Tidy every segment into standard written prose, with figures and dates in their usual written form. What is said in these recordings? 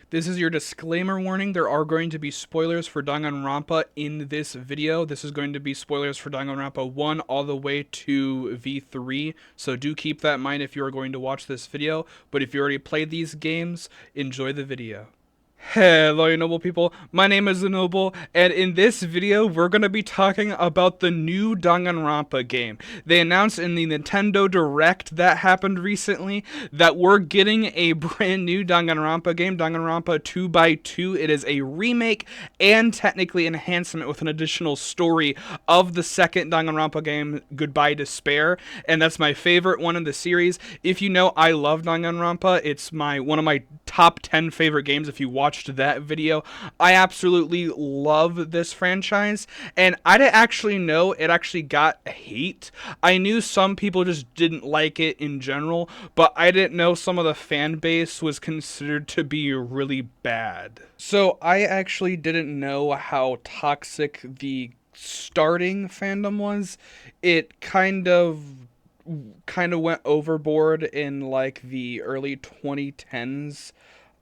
This is your disclaimer warning. There are going to be spoilers for Danganronpa in this video. This is going to be spoilers for Danganronpa 1 all the way to V3, so do keep that in mind if you are going to watch this video. But if you already played these games, enjoy the video. Hello, you noble people. My name is Noble, and in this video, we're going to be talking about the new Danganronpa game. They announced in the Nintendo Direct that happened recently that we're getting a brand new Danganronpa game, Danganronpa 2x2. It is a remake and technically enhancement with an additional story of the second Danganronpa game, Goodbye Despair, and that's my favorite one in the series. If you know, I love Danganronpa. It's one of my top 10 favorite games if you watched that video. I absolutely love this franchise, and I didn't actually know it actually got hate. I knew some people just didn't like it in general, but I didn't know some of the fan base was considered to be really bad. So I actually didn't know how toxic the starting fandom was. It kind of went overboard in like the early 2010s,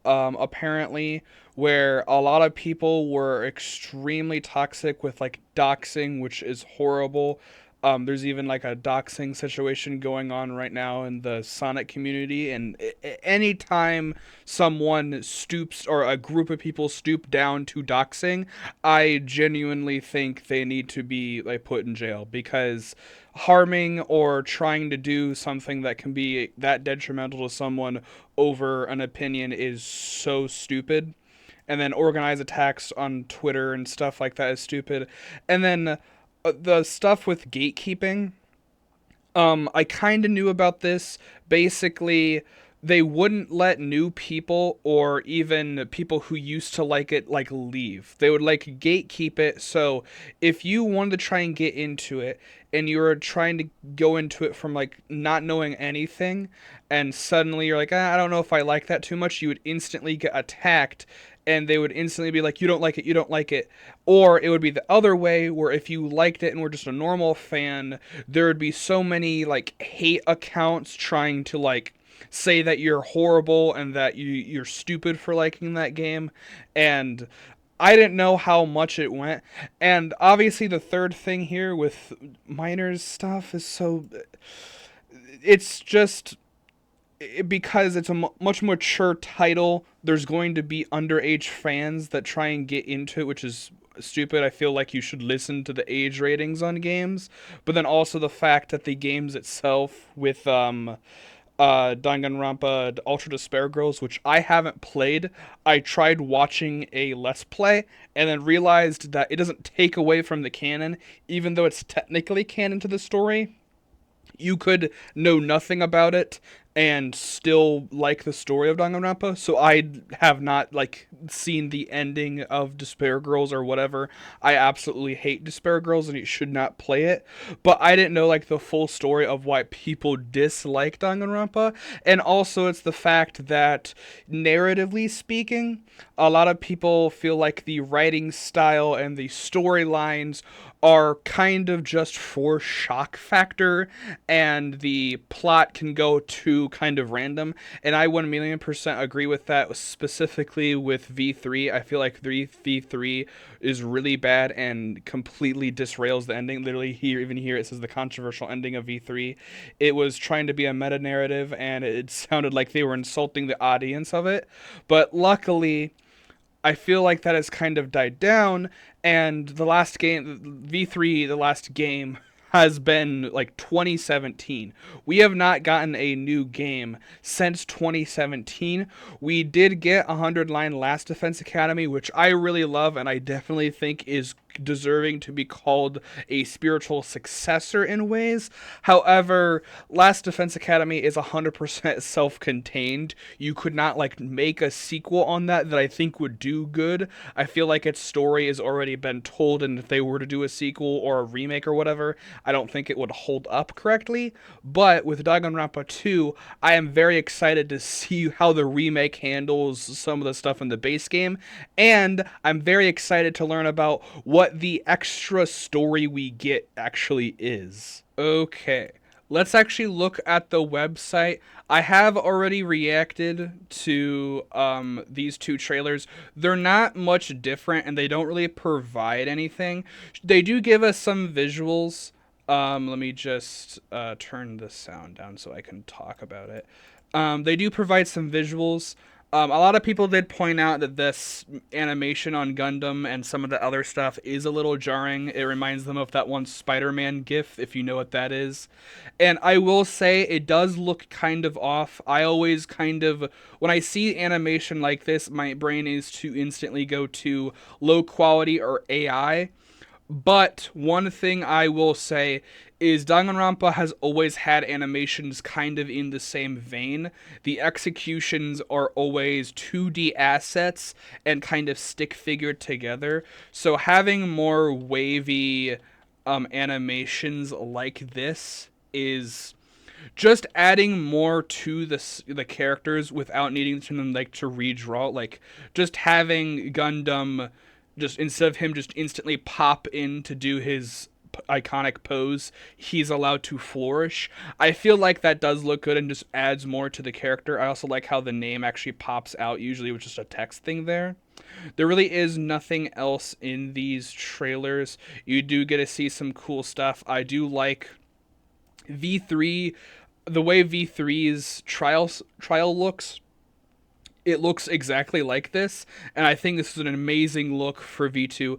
apparently, where a lot of people were extremely toxic with like doxing, which is horrible. There's even like a doxing situation going on right now in the Sonic community, and anytime someone stoops or a group of people stoop down to doxing, I genuinely think they need to be like put in jail, because harming or trying to do something that can be that detrimental to someone over an opinion is so stupid. And then organized attacks on Twitter and stuff like that is stupid. And then the stuff with gatekeeping, I kind of knew about this. Basically, they wouldn't let new people or even people who used to like it like leave. They would like gatekeep it. So if you wanted to try and get into it and you were trying to go into it from like not knowing anything, and suddenly you're like, I don't know if I like that too much, you would instantly get attacked, and they would instantly be like, you don't like it, you don't like it. Or it would be the other way, where if you liked it and were just a normal fan, there would be so many like hate accounts trying to like say that you're horrible and that you're stupid for liking that game. And I didn't know how much it went. And obviously the third thing here with minors stuff is so, it's just, because it's a much mature title, there's going to be underage fans that try and get into it, which is stupid. I feel like you should listen to the age ratings on games. But then also the fact that the games itself with Danganronpa Ultra Despair Girls, which I haven't played. I tried watching a Let's Play and then realized that it doesn't take away from the canon, even though it's technically canon to the story. You could know nothing about it and still like the story of Danganronpa. So I have not like seen the ending of Despair Girls or whatever. I absolutely hate Despair Girls and you should not play it. But I didn't know like the full story of why people dislike Danganronpa. And also it's the fact that, narratively speaking, a lot of people feel like the writing style and the storylines are kind of just for shock factor, and the plot can go too kind of random. And I 1,000,000% agree with that, specifically with V3. I feel like V3 is really bad and completely disrails the ending. Literally, even here it says the controversial ending of V3. It was trying to be a meta narrative, and it sounded like they were insulting the audience of it. But luckily, I feel like that has kind of died down, and the last game, V3, the last game, has been like 2017. We have not gotten a new game since 2017. We did get 100-line Last Defense Academy, which I really love, and I definitely think is deserving to be called a spiritual successor in ways. However, Last Defense Academy is 100% self-contained. You could not like make a sequel on that I think would do good. I feel like its story has already been told, and if they were to do a sequel or a remake or whatever, I don't think it would hold up correctly. But with Danganronpa 2, I am very excited to see how the remake handles some of the stuff in the base game, and I'm very excited to learn about what the extra story we get actually is. Okay, Let's actually look at the website. I have already reacted to these two trailers. They're not much different, and they don't really provide anything. They do give us some visuals. Let me just turn the sound down so I can talk about it. They do provide some visuals. A lot of people did point out that this animation on Gundam and some of the other stuff is a little jarring. It reminds them of that one Spider-Man GIF, if you know what that is. And I will say it does look kind of off. I always kind of, when I see animation like this, my brain is to instantly go to low quality or AI. But one thing I will say is Danganronpa has always had animations kind of in the same vein. The executions are always 2D assets and kind of stick figured together. So having more wavy animations like this is just adding more to the characters without needing to them like to redraw. Like just having Gundam, just instead of him just instantly pop in to do his iconic pose, he's allowed to flourish. I feel like that does look good and just adds more to the character. I also like how the name actually pops out usually with just a text thing there. There really is nothing else in these trailers. You do get to see some cool stuff. I do like V3, the way V3's trial looks. It looks exactly like this, and I think this is an amazing look for V2.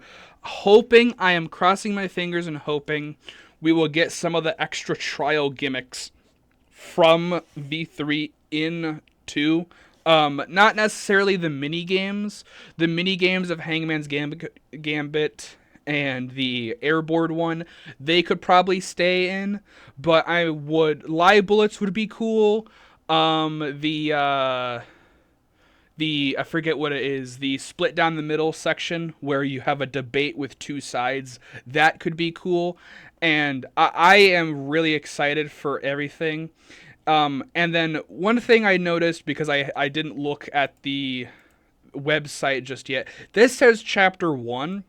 I am crossing my fingers and hoping we will get some of the extra trial gimmicks from V3 in 2. Not necessarily the mini games. The mini games of Hangman's Gambit and the airboard one, they could probably stay in, but live bullets would be cool. The I forget what it is, the split down the middle section where you have a debate with two sides, that could be cool. And I am really excited for everything. And then one thing I noticed, because I didn't look at the website just yet, this says chapter 1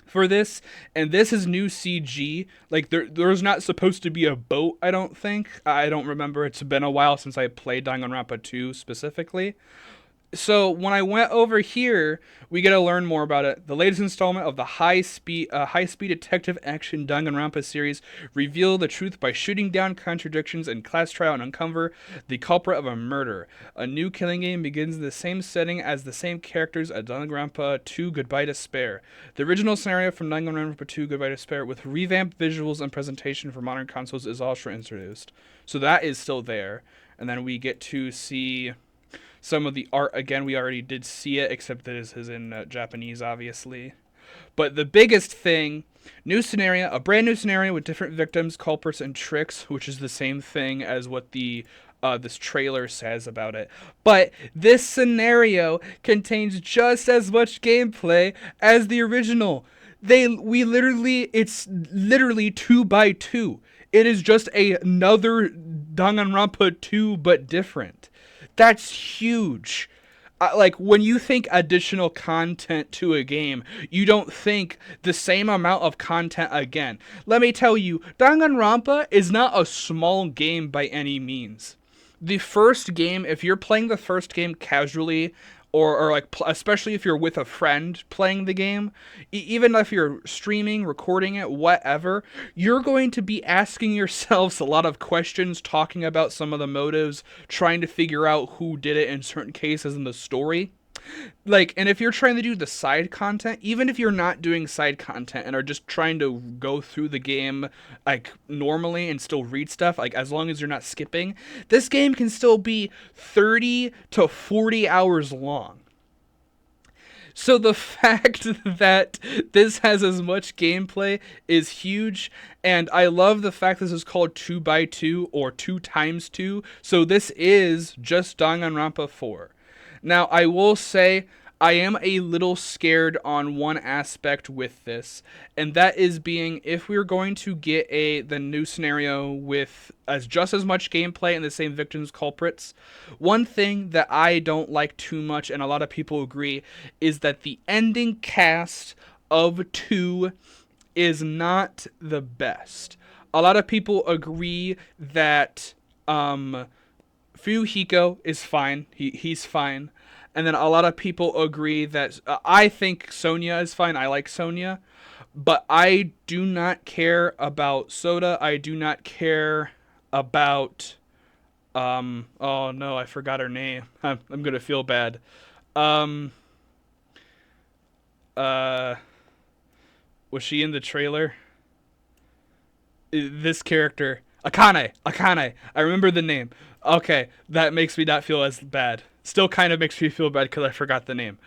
for this, and this is new CG. Like there's not supposed to be a boat, I don't think. I don't remember. It's been a while since I played Danganronpa 2 specifically. So when I went over here, we get to learn more about it. The latest installment of the high speed detective action Danganronpa series reveal the truth by shooting down contradictions in class trial and uncover the culprit of a murder. A new killing game begins in the same setting as the same characters at Danganronpa 2 Goodbye Despair. The original scenario from Danganronpa 2 Goodbye Despair with revamped visuals and presentation for modern consoles is also introduced. So that is still there. And then we get to see some of the art again. We already did see it, except that this is in Japanese, obviously. But the biggest thing, a brand new scenario with different victims, culprits, and tricks, which is the same thing as what this trailer says about it. But this scenario contains just as much gameplay as the original. It's literally 2x2. It is just another Danganronpa 2, but different. That's huge. Like, when you think additional content to a game, you don't think the same amount of content again. Let me tell you, Danganronpa is not a small game by any means. The first game, if you're playing the first game casually, or like especially if you're with a friend playing the game, even if you're streaming, recording it, whatever, you're going to be asking yourselves a lot of questions, talking about some of the motives, trying to figure out who did it in certain cases in the story. Like, and if you're trying to do the side content, even if you're not doing side content and are just trying to go through the game like normally and still read stuff, like as long as you're not skipping, this game can still be 30 to 40 hours long. So the fact that this has as much gameplay is huge, and I love the fact this is called 2x2 or 2x2. So this is just Danganronpa 4. Now, I will say I am a little scared on one aspect with this, and that is being if we're going to get the new scenario with just as much gameplay and the same victims culprits. One thing that I don't like too much, and a lot of people agree, is that the ending cast of 2 is not the best. A lot of people agree that um, Fuyuhiko is fine. He's fine. And then a lot of people agree that I think Sonya is fine. I like Sonya. But I do not care about Soda. I do not care about oh no, I forgot her name. I'm gonna feel bad. Um uh was she in the trailer? This character. Akane. I remember the name. Okay, that makes me not feel as bad. Still kind of makes me feel bad because I forgot the name.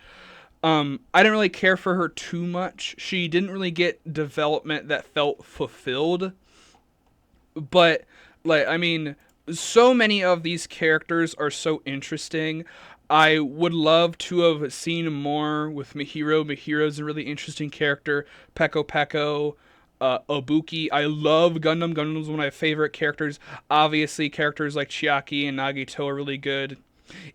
I didn't really care for her too much. She didn't really get development that felt fulfilled. But, like, I mean, so many of these characters are so interesting. I would love to have seen more with Mihiro. Mihiro's a really interesting character. Peko Peko, Obuki. I love Gundam. Gundam's one of my favorite characters. Obviously, characters like Chiaki and Nagito are really good.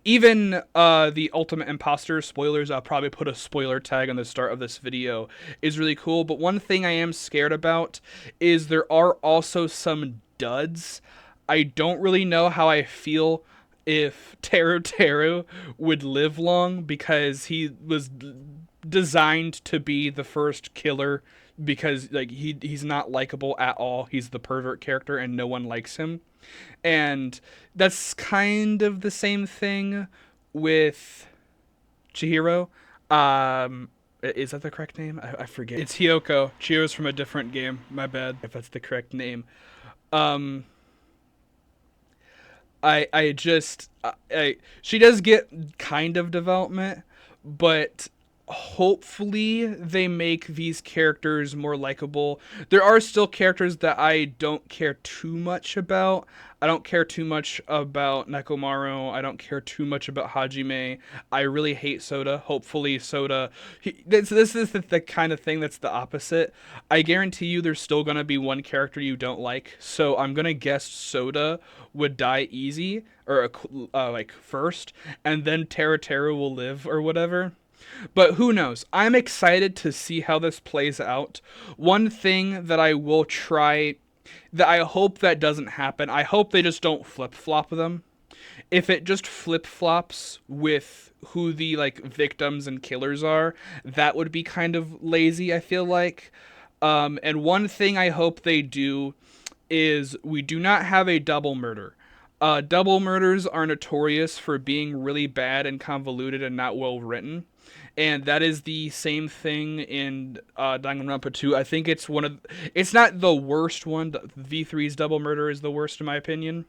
Even the Ultimate Imposter, spoilers, I'll probably put a spoiler tag on the start of this video, is really cool. But one thing I am scared about is there are also some duds. I don't really know how I feel if Teru would live long because he was designed to be the first killer because like he's not likable at all. He's the pervert character and no one likes him. And that's kind of the same thing with Chihiro. Is that the correct name? I forget. It's Hiyoko. Chihiro's from a different game. My bad if that's the correct name. Um, I just she does get kind of development, but hopefully they make these characters more likable. There are still characters that I don't care too much about. I don't care too much about Nekomaru. I don't care too much about Hajime. I really hate Soda. Hopefully Soda... this is the kind of thing that's the opposite. I guarantee you there's still going to be one character you don't like. So I'm going to guess Soda would die easy, or like first, and then Teru will live or whatever. But who knows? I'm excited to see how this plays out. One thing that I will try, that I hope that doesn't happen, I hope they just don't flip-flop them. If it just flip-flops with who the like victims and killers are, that would be kind of lazy, I feel like. And one thing I hope they do is we do not have a double murder. Double murders are notorious for being really bad and convoluted and not well written. And that is the same thing in Danganronpa 2. I think it's one of... It's not the worst one. V3's double murder is the worst in my opinion.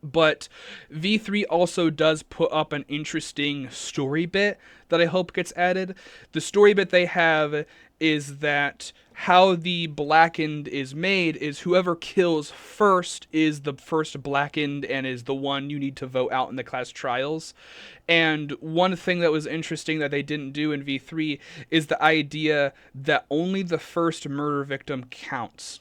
But V3 also does put up an interesting story bit that I hope gets added. The story bit they have is that how the blackened is made is whoever kills first is the first blackened and is the one you need to vote out in the class trials. And one thing that was interesting that they didn't do in V3 is the idea that only the first murder victim counts.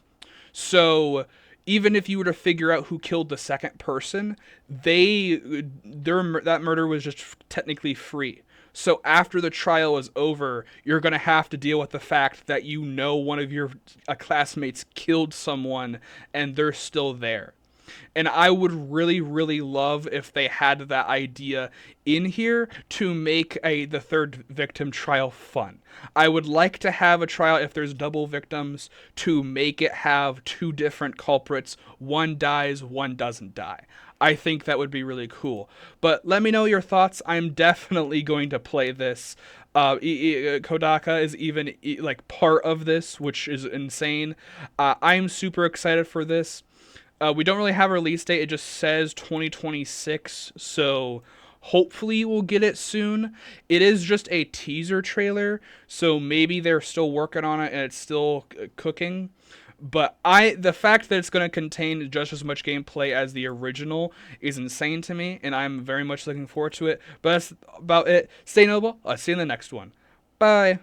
So even if you were to figure out who killed the second person, that murder was just technically free. So after the trial was over, you're going to have to deal with the fact that you know one of your classmates killed someone and they're still there. And I would really, really love if they had that idea in here to make the third victim trial fun. I would like to have a trial, if there's double victims, to make it have two different culprits. One dies, one doesn't die. I think that would be really cool. But let me know your thoughts. I'm definitely going to play this. Kodaka is even like part of this, which is insane. I'm super excited for this. We don't really have a release date. It just says 2026, so hopefully we'll get it soon. It is just a teaser trailer, so maybe they're still working on it and it's still cooking. But the fact that it's going to contain just as much gameplay as the original is insane to me, and I'm very much looking forward to it. But that's about it. Stay noble. I'll see you in the next one. Bye.